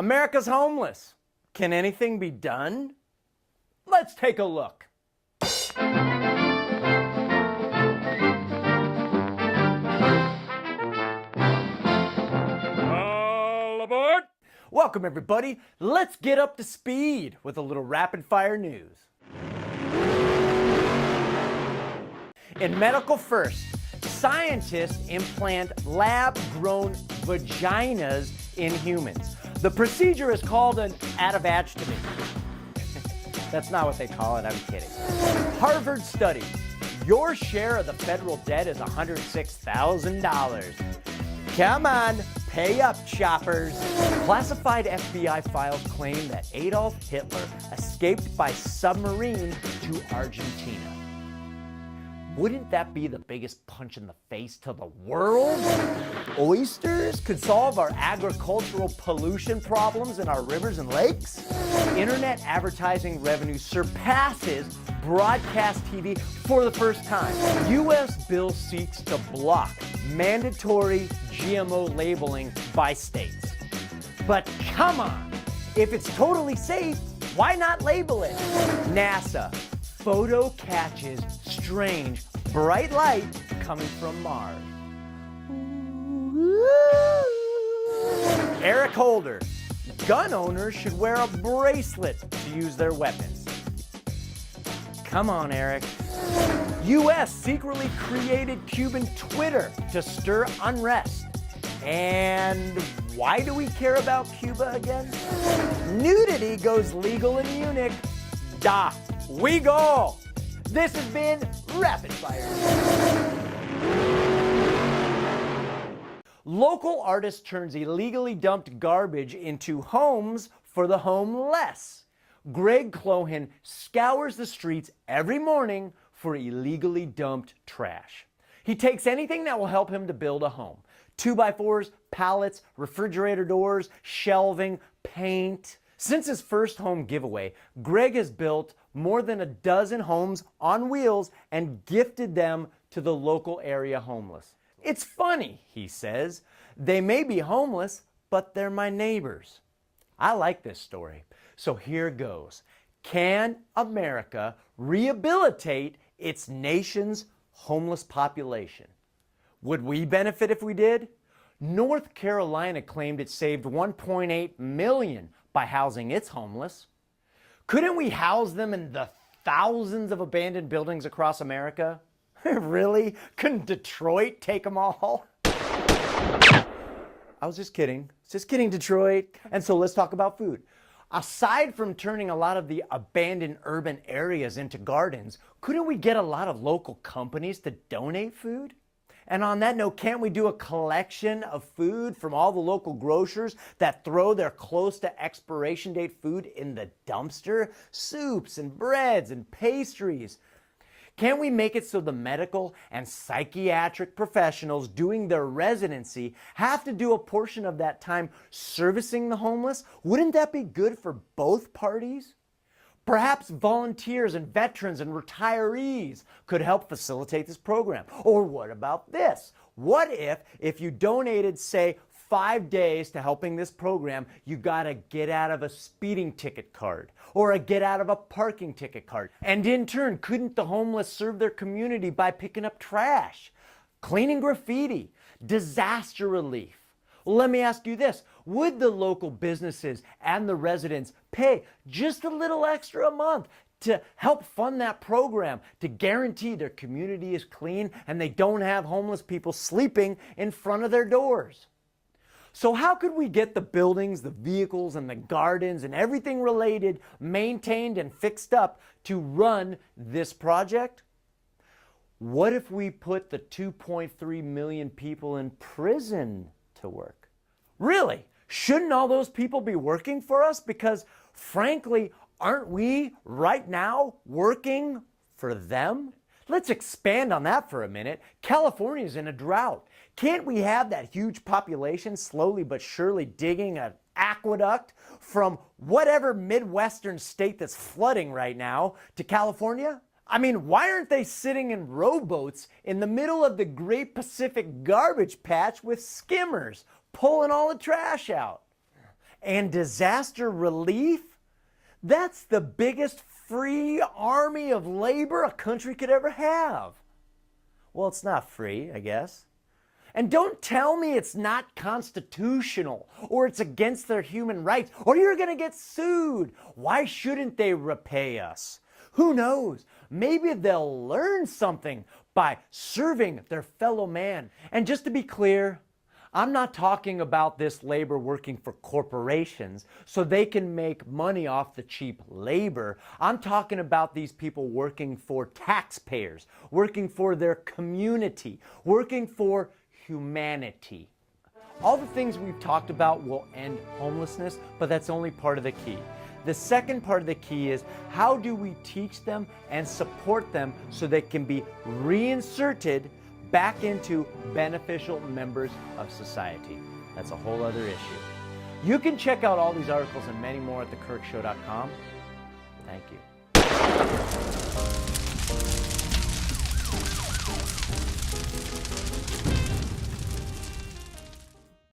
America's homeless. Can anything be done? Let's take a look. All aboard! Welcome everybody. Let's get up to speed with a little rapid fire news. In Medical First, scientists implant lab-grown vaginas in humans. The procedure is called an atovectomy. That's not what they call it, I'm kidding. Harvard study. Your share of the federal debt is $106,000. Come on, pay up, choppers. Classified FBI files claim that Adolf Hitler escaped by submarine to Argentina. Wouldn't that be the biggest punch in the face to the world? Oysters could solve our agricultural pollution problems in our rivers and lakes? Internet advertising revenue surpasses broadcast TV for the first time. U.S. bill seeks to block mandatory GMO labeling by states. But come on, if it's totally safe, why not label it? NASA, photo catches strange bright light coming from Mars. Eric Holder, gun owners should wear a bracelet to use their weapons. Come on, Eric. U.S. secretly created Cuban Twitter to stir unrest. And why do we care about Cuba again? Nudity goes legal in Munich. Da, we go! This has been Rapid Fire. Local artist turns illegally dumped garbage into homes for the homeless. Greg Clohan scours the streets every morning for illegally dumped trash. He takes anything that will help him to build a home. 2x4s, pallets, refrigerator doors, shelving, paint. Since his first home giveaway, Greg has built more than a dozen homes on wheels and gifted them to the local area homeless. It's funny, he says. They may be homeless, but they're my neighbors. I like this story. So here goes. Can America rehabilitate its nation's homeless population? Would we benefit if we did? North Carolina claimed it saved 1.8 million by housing its homeless. Couldn't we house them in the thousands of abandoned buildings across America? Really? Couldn't Detroit take them all? I was just kidding. Just kidding, Detroit. And so let's talk about food. Aside from turning a lot of the abandoned urban areas into gardens, couldn't we get a lot of local companies to donate food? And on that note, can't we do a collection of food from all the local grocers that throw their close to expiration date food in the dumpster? Soups and breads and pastries. Can't we make it so the medical and psychiatric professionals doing their residency have to do a portion of that time servicing the homeless? Wouldn't that be good for both parties? Perhaps volunteers and veterans and retirees could help facilitate this program. Or what about this? What if you donated, say, 5 days to helping this program, you got a get out of a speeding ticket card or a get out of a parking ticket card. And in turn, couldn't the homeless serve their community by picking up trash, cleaning graffiti, disaster relief? Well, let me ask you this. Would the local businesses and the residents pay just a little extra a month to help fund that program to guarantee their community is clean and they don't have homeless people sleeping in front of their doors? So how could we get the buildings, the vehicles, and the gardens and everything related maintained and fixed up to run this project? What if we put the 2.3 million people in prison to work? Really? Shouldn't all those people be working for us? Because frankly, aren't we right now working for them? Let's expand on that for a minute. California's in a drought. Can't we have that huge population slowly but surely digging an aqueduct from whatever Midwestern state that's flooding right now to California? I mean, why aren't they sitting in rowboats in the middle of the Great Pacific Garbage Patch with skimmers, pulling all the trash out? And disaster relief? That's the biggest free army of labor a country could ever have. Well, it's not free, I guess. And don't tell me it's not constitutional or it's against their human rights or you're going to get sued. Why shouldn't they repay us? Who knows? Maybe they'll learn something by serving their fellow man. And just to be clear, I'm not talking about this labor working for corporations so they can make money off the cheap labor. I'm talking about these people working for taxpayers, working for their community, working for humanity. All the things we've talked about will end homelessness, but that's only part of the key. The second part of the key is how do we teach them and support them so they can be reinserted back into beneficial members of society. That's a whole other issue. You can check out all these articles and many more at thekirkshow.com. Thank you.